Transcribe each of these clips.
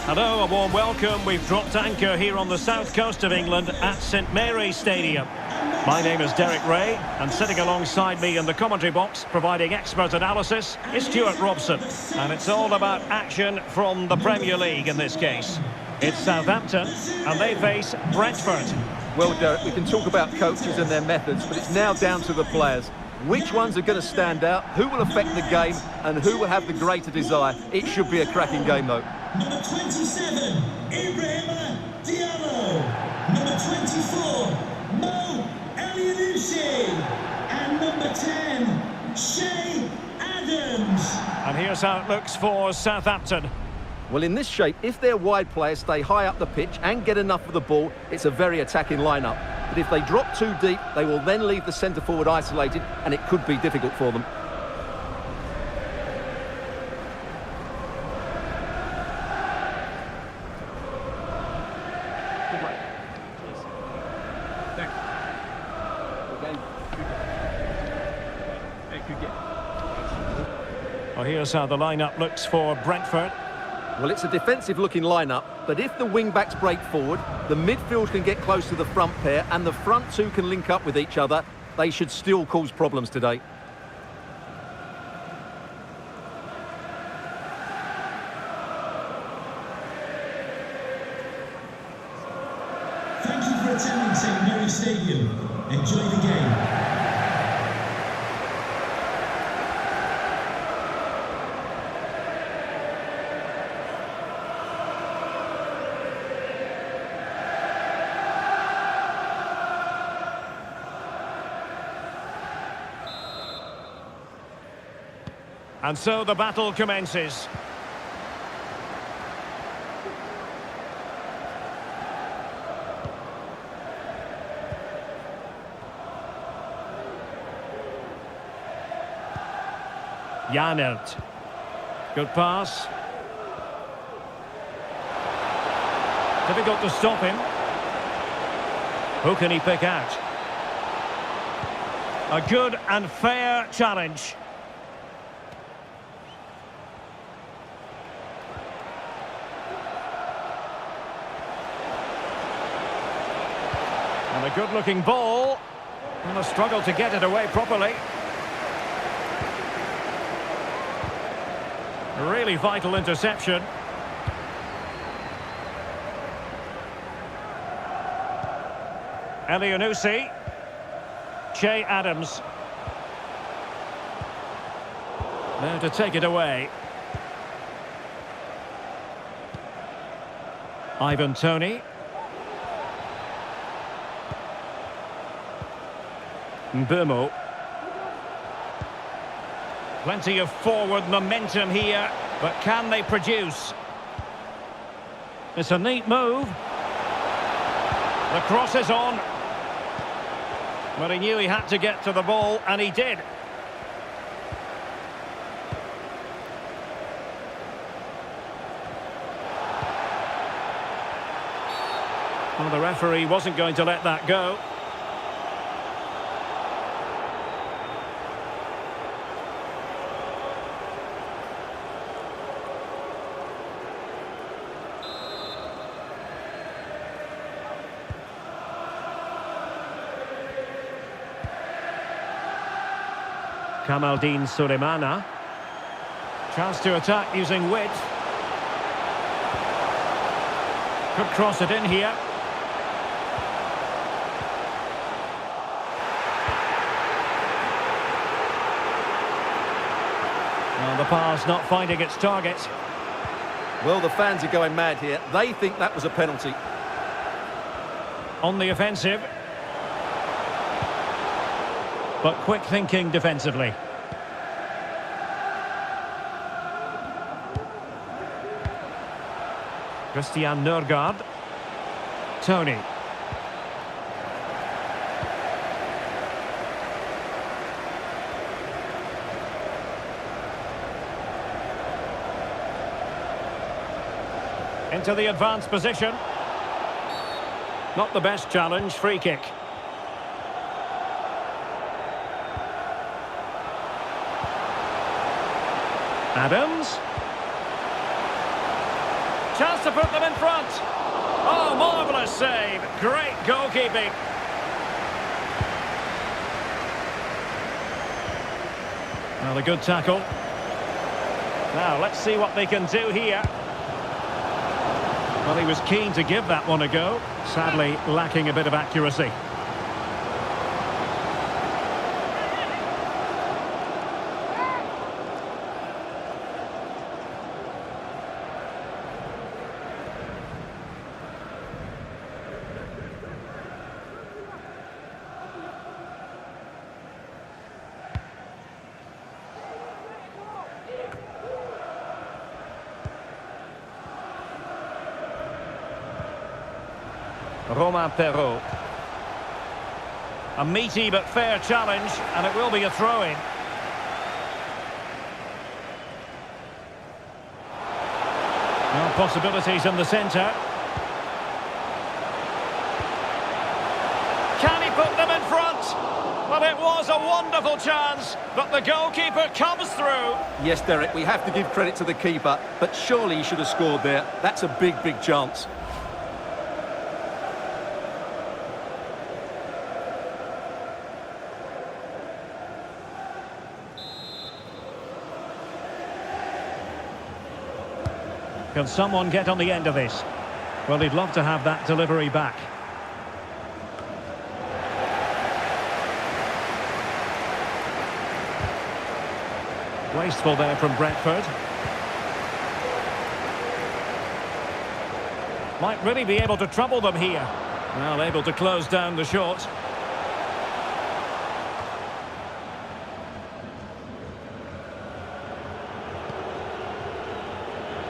Hello, a warm welcome. We've dropped anchor here on the south coast of England at St Mary's Stadium. My name is Derek Ray, and sitting alongside me in the commentary box, providing expert analysis, is Stuart Robson. And it's all about action from the Premier League in this case. It's Southampton, and they face Brentford. Well, Derek, we can talk about coaches and their methods, but it's now down to the players. Which ones are going to stand out, who will affect the game, and who will have the greater desire? It should be a cracking game, though. Number 27, Ibrahim Diallo. Number 24, Mo Elianusi. And number 10, Shea Adams. And here's how it looks for Southampton. Well, in this shape, if their wide players stay high up the pitch and get enough of the ball, it's a very attacking lineup. But if they drop too deep, they will then leave the centre-forward isolated, and it could be difficult for them. Well, here's how the lineup looks for Brentford. Well, it's a defensive-looking lineup, but if the wing-backs break forward, the midfield can get close to the front pair, and the front two can link up with each other, they should still cause problems today. Thank you for attending St Mary's Stadium. Enjoy the game. And so the battle commences. Janert. Good pass. Difficult to stop him. Who can he pick out? A good and fair challenge. And a good-looking ball. And a struggle to get it away properly. A really vital interception. Elianusi. Shea Adams. There to take it away. Ivan Toney. Bournemouth. Plenty of forward momentum here, but can they produce? It's a neat move. The cross is on. But he knew he had to get to the ball, and he did. Well, the referee wasn't going to let that go. Kamaldeen Sulemana. Chance to attack using width. Could cross it in here. Well, the pass not finding its target. Well, the fans are going mad here. They think that was a penalty. On the offensive. But quick thinking defensively. Christian Nørgaard. Toney. Into the advanced position. Not the best challenge, free kick. Adams. Chance to put them in front. Oh, marvellous save. Great goalkeeping. Well, a good tackle. Now, let's see what they can do here. Well, he was keen to give that one a go. Sadly, lacking a bit of accuracy. Romain Perrault. A meaty but fair challenge, and it will be a throw-in. No possibilities in the centre. Can he put them in front? Well, it was a wonderful chance, but the goalkeeper comes through. Yes, Derek, we have to give credit to the keeper, but surely he should have scored there. That's a big, big chance. Can someone get on the end of this? Well, he'd love to have that delivery back. Wasteful there from Brentford. Might really be able to trouble them here. Well, able to close down the shot.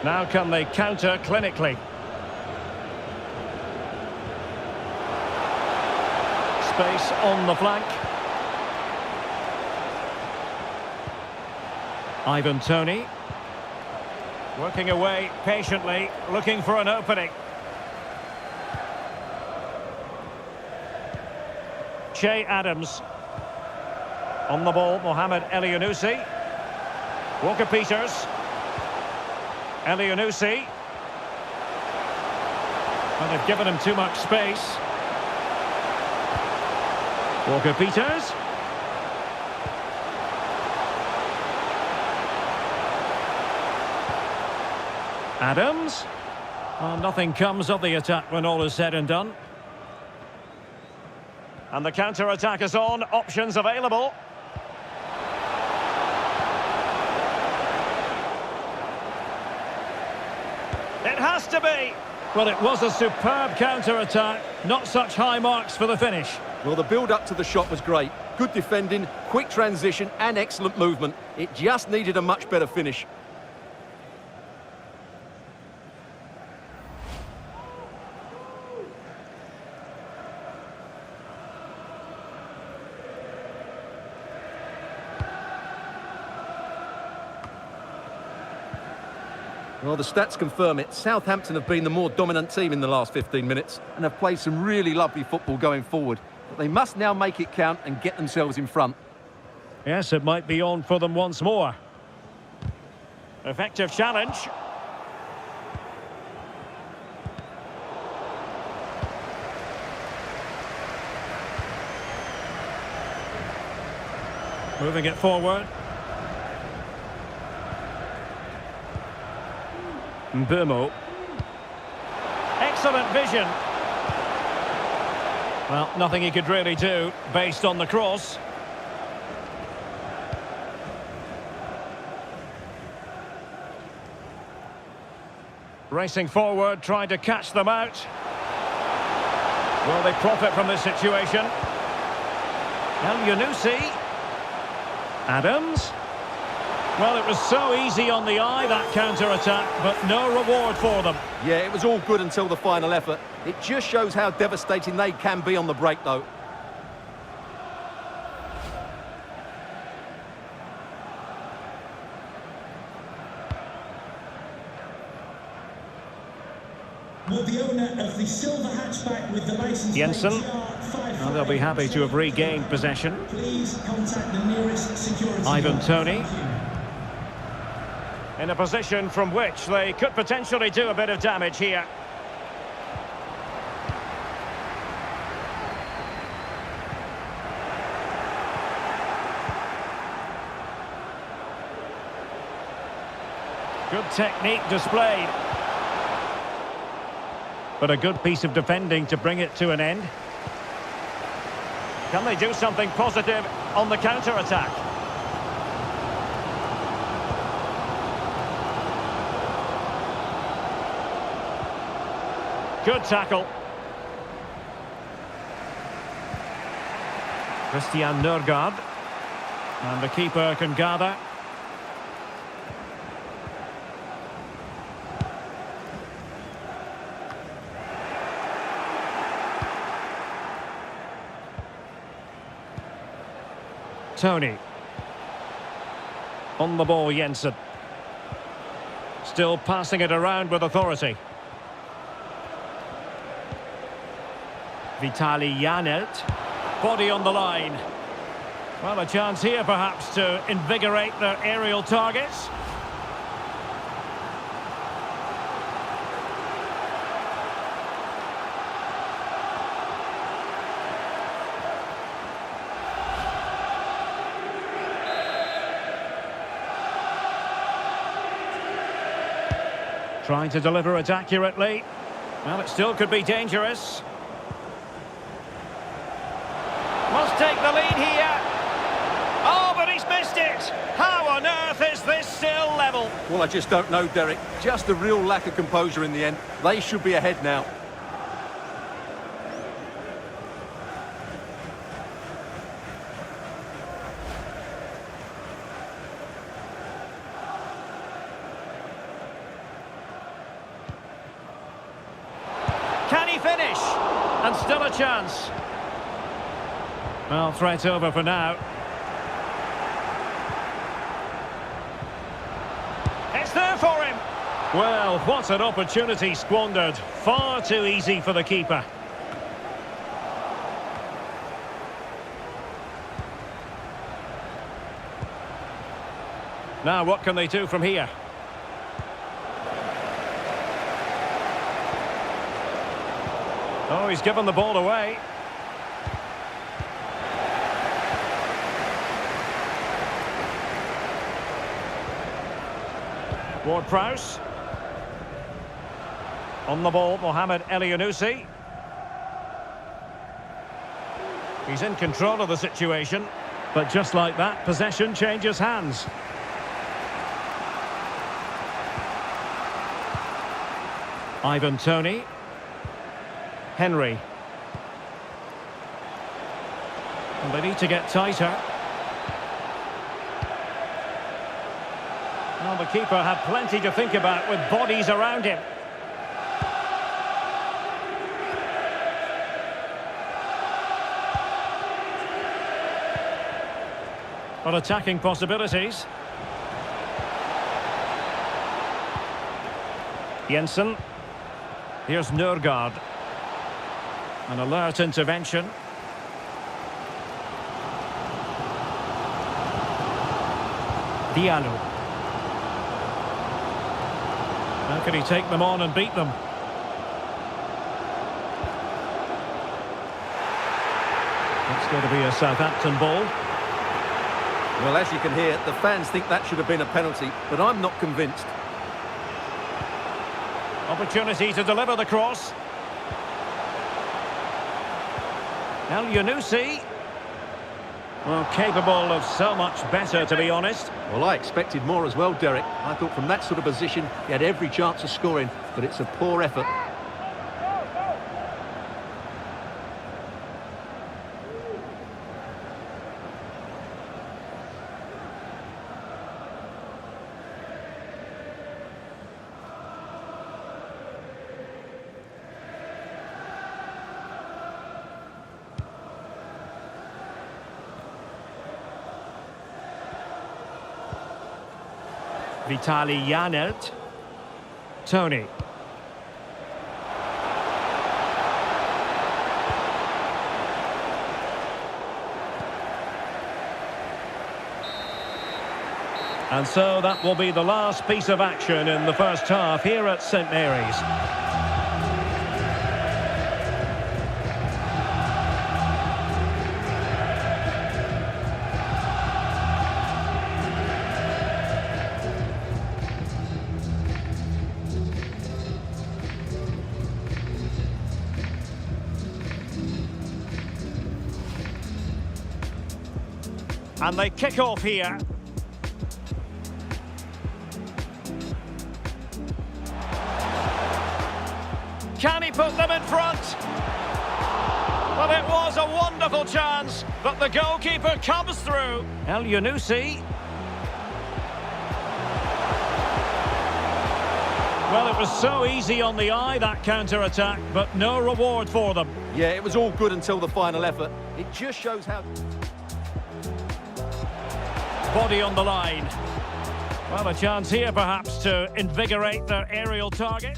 Now can they counter clinically? Space on the flank. Ivan Toney. Working away patiently, looking for an opening. Che Adams. On the ball, Mohamed Elyounoussi. Walker-Peters. Elyounoussi. Well, they've given him too much space. Walker-Peters. Adams. Well, nothing comes of the attack when all is said and done. And the counter-attack is on. Options available. It has to be. Well, it was a superb counter-attack. Not such high marks for the finish. Well, the build-up to the shot was great. Good defending, quick transition and excellent movement. It just needed a much better finish. Well, the stats confirm it. Southampton have been the more dominant team in the last 15 minutes and have played some really lovely football going forward. But they must now make it count and get themselves in front. Yes, it might be on for them once more. Effective challenge. Moving it forward. Bournemouth. Excellent vision. Well, nothing he could really do based on the cross. Racing forward, trying to catch them out. Will they profit from this situation? Elyounoussi. Adams. Well, it was so easy on the eye, that counter-attack, but no reward for them. Yeah, it was all good until the final effort. It just shows how devastating they can be on the break, though. Will the owner of the silver hatchback with the license Jensen. plate Well, they'll be happy to have regained possession. Please contact the nearest security. Ivan Toney. in a position from which they could potentially do a bit of damage here. Good technique displayed. But a good piece of defending to bring it to an end. Can they do something positive on the counter-attack? Good tackle. Christian Nørgaard. And the keeper can gather. Tony. On the ball, Jensen. Still passing it around with authority. Vitaly Janelt. Body on the line. Well, a chance here perhaps to invigorate their aerial targets. Trying to deliver it accurately. Well, it still could be dangerous. Must take the lead here. Oh, but he's missed it. How on earth is this still level? Well, I just don't know, Derek. Just a real lack of composure in the end. They should be ahead now. Can he finish? And still a chance. Well, threat over for now. It's there for him. Well, what an opportunity squandered. Far too easy for the keeper. Now, what can they do from here? Oh, he's given the ball away. Ward-Prowse. On the ball, Mohamed Elyounoussi. He's in control of the situation. But just like that, possession changes hands. Ivan Toney. Henry. And they need to get tighter. Well, the keeper had plenty to think about with bodies around him. But attacking possibilities. Jensen. Here's Nørgaard. An alert intervention. Diallo. How can he take them on and beat them? It's going to be a Southampton ball. Well, as you can hear, the fans think that should have been a penalty, but I'm not convinced. Opportunity to deliver the cross. Elyounoussi. Well, capable of so much better, to be honest. Well, I expected more as well, Derek. I thought from that sort of position, he had every chance of scoring, but it's a poor effort. Vitaly Janelt. Tony. And so that will be the last piece of action in the first half here at St Mary's. And they kick off here. Can he put them in front? Well, it was a wonderful chance, but the goalkeeper comes through. El Yunusi. Well, it was so easy on the eye, that counter-attack, but no reward for them. Yeah, it was all good until the final effort. It just shows how... Body on the line. Well, a chance here perhaps to invigorate their aerial target.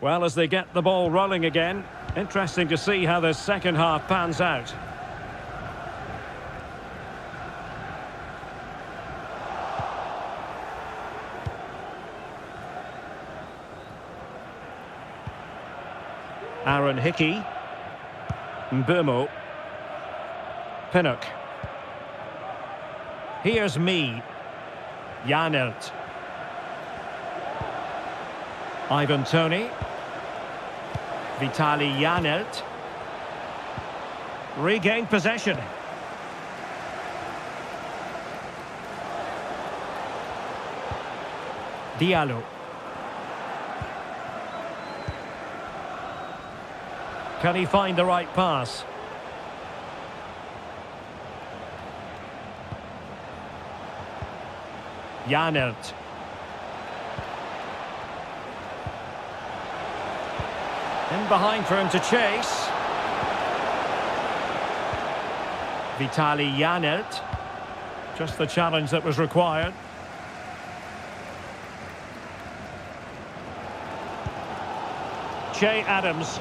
Well, as they get the ball rolling again, interesting to see how the second half pans out. Aaron Hickey. Mbumo. Pinnock. Here's me. Janelt. Ivan Toney. Vitali Janelt. Regained possession. Diallo. Can he find the right pass? Janelt. In behind for him to chase. Vitali Janelt. Just the challenge that was required. Che Adams.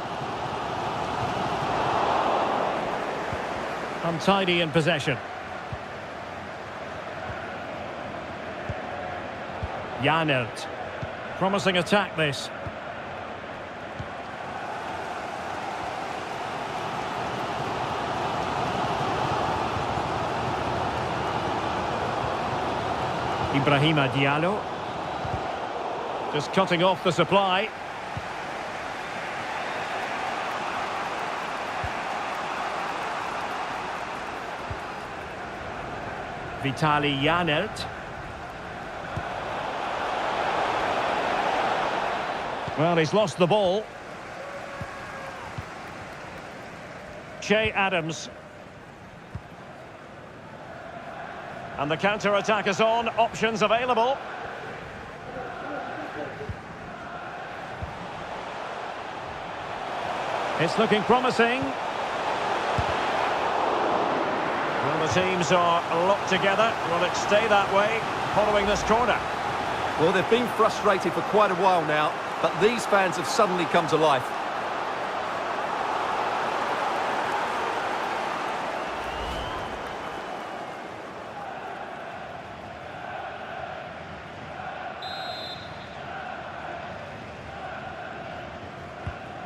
Untidy in possession. Janelt. Promising attack this. Ibrahima Diallo. Just cutting off the supply. Vitali Janelt. Well, he's lost the ball. Che Adams. And the counter-attack is on. Options available. It's looking promising. Well, the teams are locked together. Will it stay that way following this corner? Well, they've been frustrated for quite a while now, but these fans have suddenly come to life.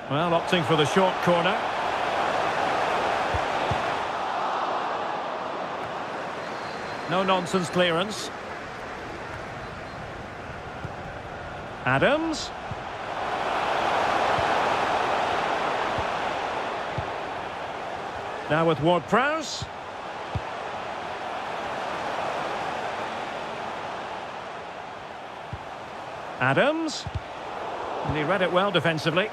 Well, opting for the short corner. No-nonsense clearance. Adams. Now with Ward-Prowse. Adams. And he read it well defensively.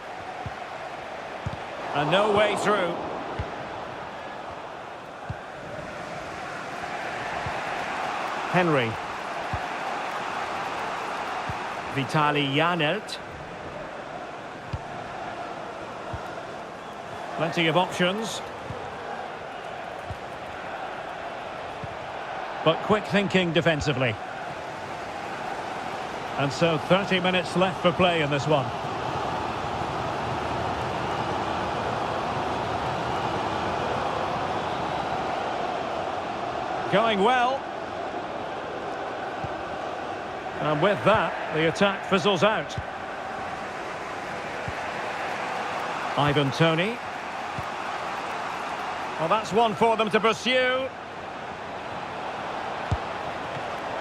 And no way through. Henry. Vitali Janelt. Plenty of options. But quick thinking defensively. And so 30 minutes left for play in this one. Going well. And with that, the attack fizzles out. Ivan Toney. Well, that's one for them to pursue.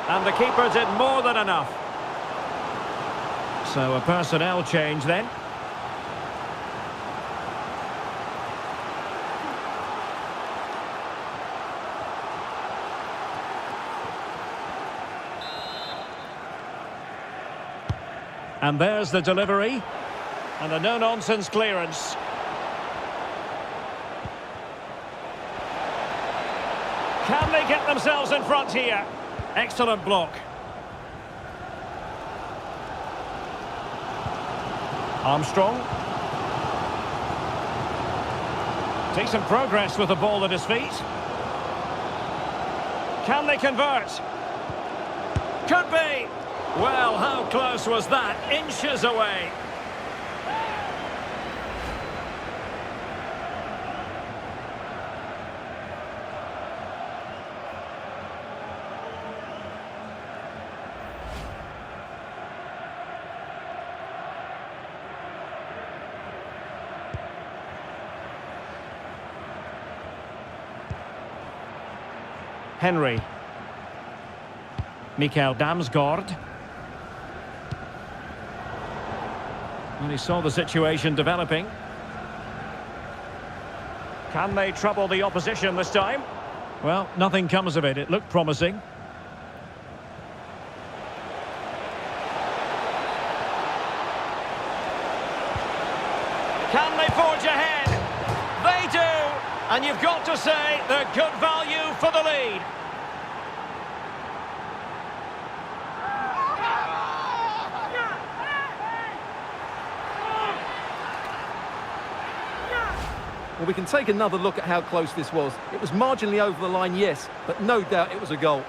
And the keeper did more than enough. So a personnel change then. And there's the delivery. And a no-nonsense clearance. Can they get themselves in front here? Excellent block. Armstrong. Decent progress with the ball at his feet. Can they convert? Could be. Well, how close was that? Inches away. Henry. Mikael Damsgaard. And he saw the situation developing. Can they trouble the opposition this time? Well, nothing comes of it. It looked promising. Can they forge ahead? They do! And you've got to say they're good value for the lead. Well, we can take another look at how close this was. It was marginally over the line, yes, but no doubt it was a goal.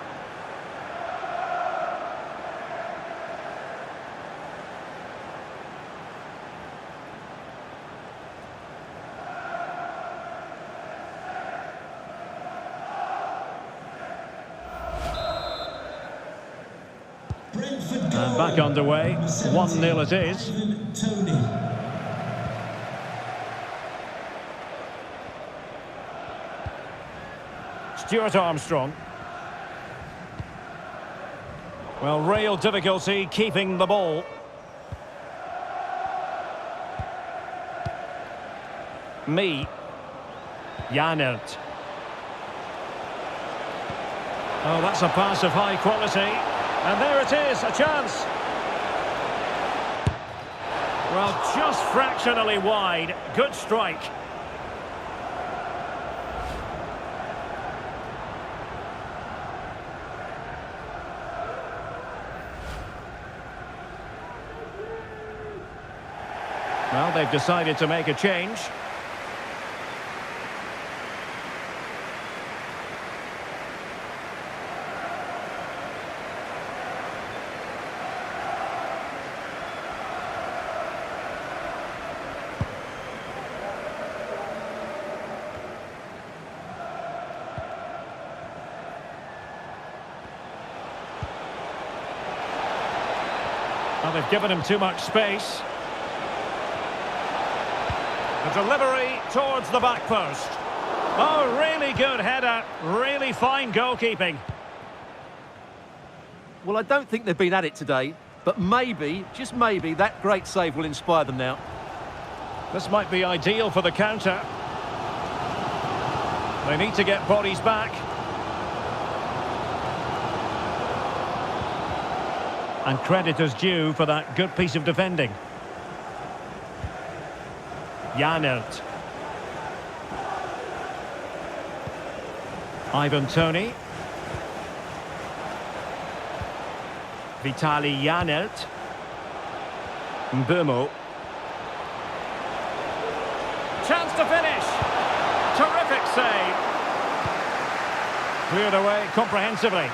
Brentford And back underway. 1-0 it is. Tony. Stuart Armstrong. Well, real difficulty keeping the ball. Janelt. Oh, that's a pass of high quality. And there it is, a chance. Well, just fractionally wide. Good strike. Well, they've decided to make a change. Well, they've given him too much space. The delivery towards the back post. Oh, really good header. Really fine goalkeeping. Well, I don't think they've been at it today, but maybe, just maybe, that great save will inspire them now. This might be ideal for the counter. They need to get bodies back. And credit is due for that good piece of defending. Janelt. Ivan Toney. Vitali Janelt. Mbeumo. Chance to finish. Terrific save. Cleared away comprehensively.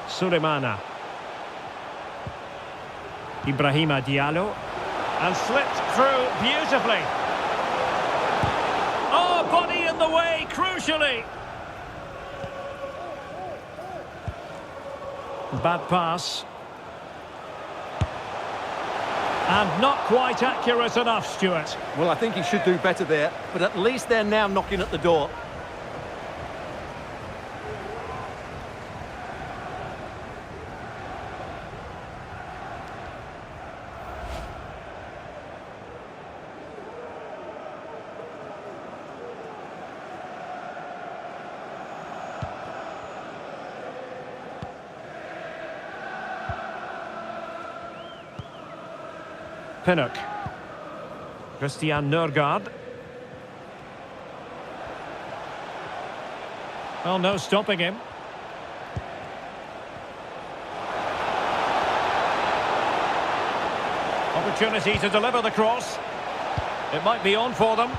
Sulemana. Ibrahima Diallo. And slipped through beautifully. Oh, body in the way, crucially. Bad pass. And not quite accurate enough, Stuart. Well, I think he should do better there, but at least they're now knocking at the door. Pinnock. Christian Nørgaard. Well, no stopping him. Opportunity to deliver the cross. It might be on for them.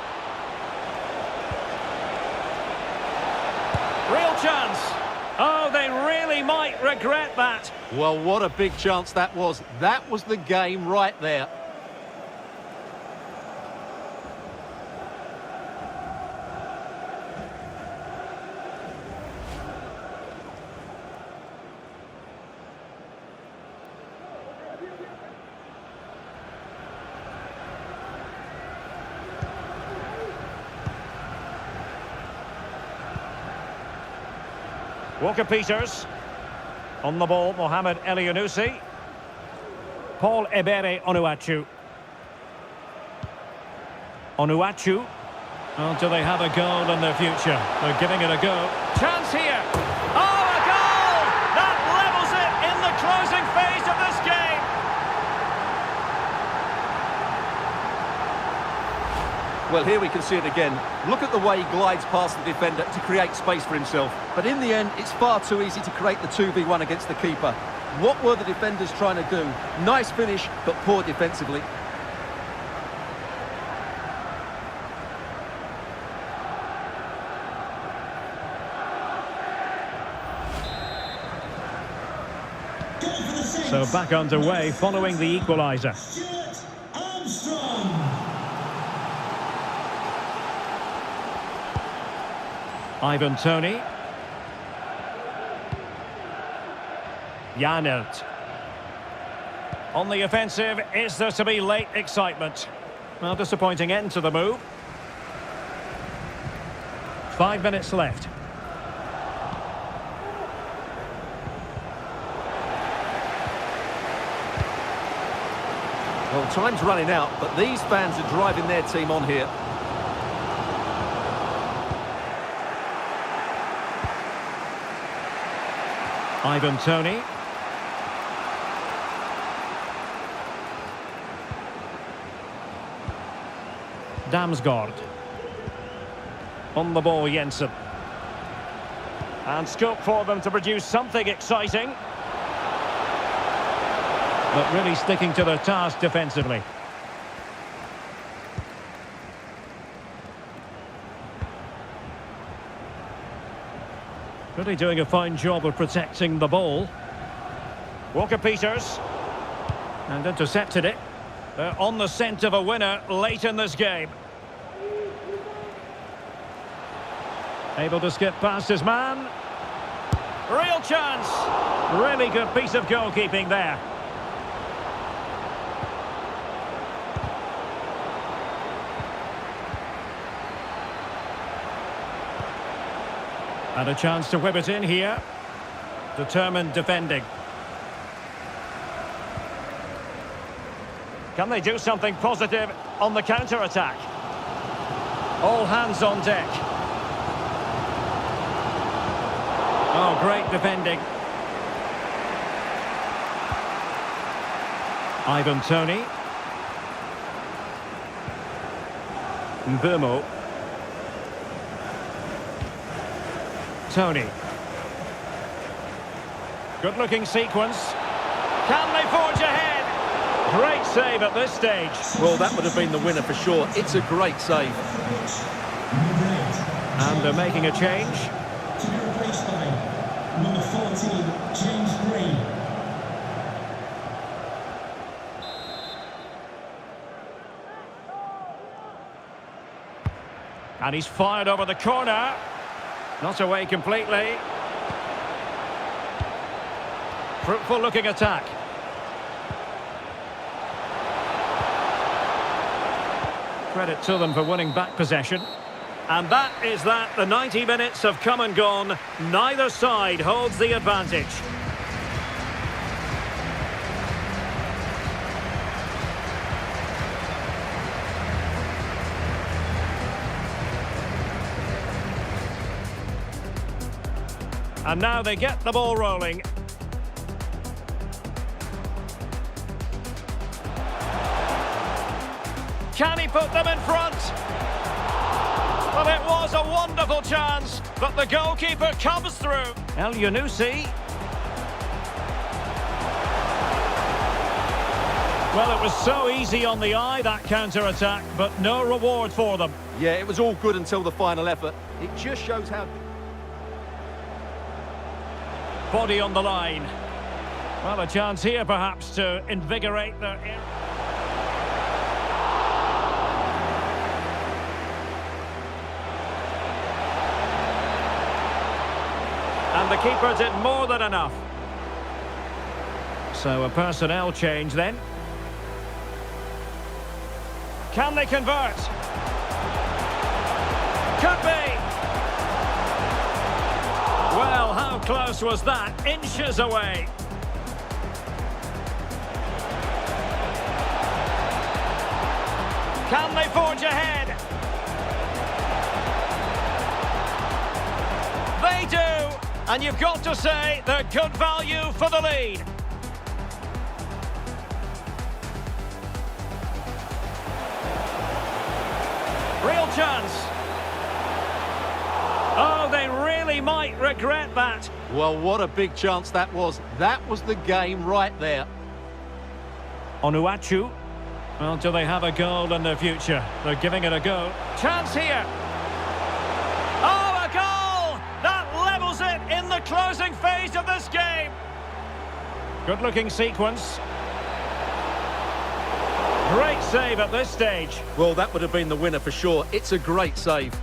Real chance. Oh, they really might regret that. Well, what a big chance that was. That was the game right there. Walker-Peters. On the ball, Mohamed Elyounoussi. Paul Ebere Onuachu. Onuachu. Oh, do they have a goal in their future? They're giving it a go. Chance here. Oh, a goal! That levels it in the closing phase of this game. Well, here we can see it again. Look at the way he glides past the defender to create space for himself. But in the end, it's far too easy to create the 2v1 against the keeper. What were the defenders trying to do? Nice finish, but poor defensively. So back underway following the equaliser. Ivan Toney. Janelt. On the offensive, is there to be late excitement? Well, disappointing end to the move. 5 minutes left. Well, time's running out, but these fans are driving their team on here. Ivan Toney. Damsgaard. On the ball, Jensen. And scope for them to produce something exciting. But really sticking to their task defensively. Really doing a fine job of protecting the ball. Walker-Peters. And intercepted it. They're on the scent of a winner late in this game. Able to skip past his man. Real chance. Really good piece of goalkeeping there. And a chance to whip it in here. Determined defending. Can they do something positive on the counter-attack? All hands on deck. Oh, great defending. Ivan Toney. Mbeumo. Toney. Good-looking sequence. Can they forge ahead? Great save at this stage. Well, that would have been the winner for sure. It's a great save. And they're making a change. To be replaced by number 14, James Green. And he's fired over the corner. Not away completely. Fruitful looking attack. Credit to them for winning back possession. And that is that. The 90 minutes have come and gone. Neither side holds the advantage. And now they get the ball rolling. Can he put them in front? Well, it was a wonderful chance, but the goalkeeper comes through. El Yunusi. Well, it was so easy on the eye, that counter-attack, but no reward for them. Yeah, it was all good until the final effort. It just shows how... Body on the line. Well, a chance here, perhaps, to invigorate their... And the keeper did more than enough. So a personnel change then. Can they convert? Could be. Well, how close was that? Inches away. Can they forge ahead? They do. And you've got to say they're good value for the lead. Real chance. Oh, they really might regret that. Well, what a big chance that was. That was the game right there. Onuachu. Well, do they have a goal in their future? They're giving it a go. Chance here. Oh, a goal! That levels it in the closing phase of this game. Good-looking sequence. Great save at this stage. Well, that would have been the winner for sure. It's a great save.